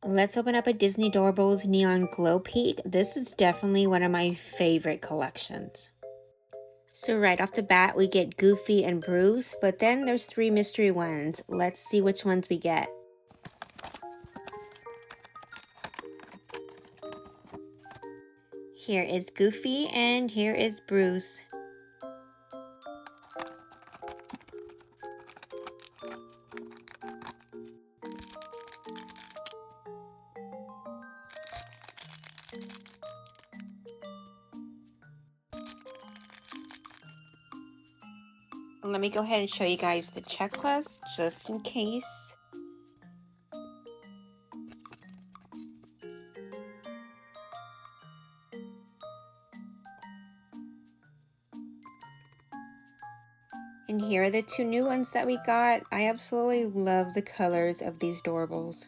Let's open up a Disney Doorables Neon Glow Peak. This is definitely one of my favorite collections. So right off the bat, we get Goofy and Bruce, but then there's 3 mystery ones. Let's see which ones we get. Here is Goofy and here is Bruce. Let me go ahead and show you guys the checklist just in case. And here are the 2 new ones that we got. I absolutely love the colors of these Doorables.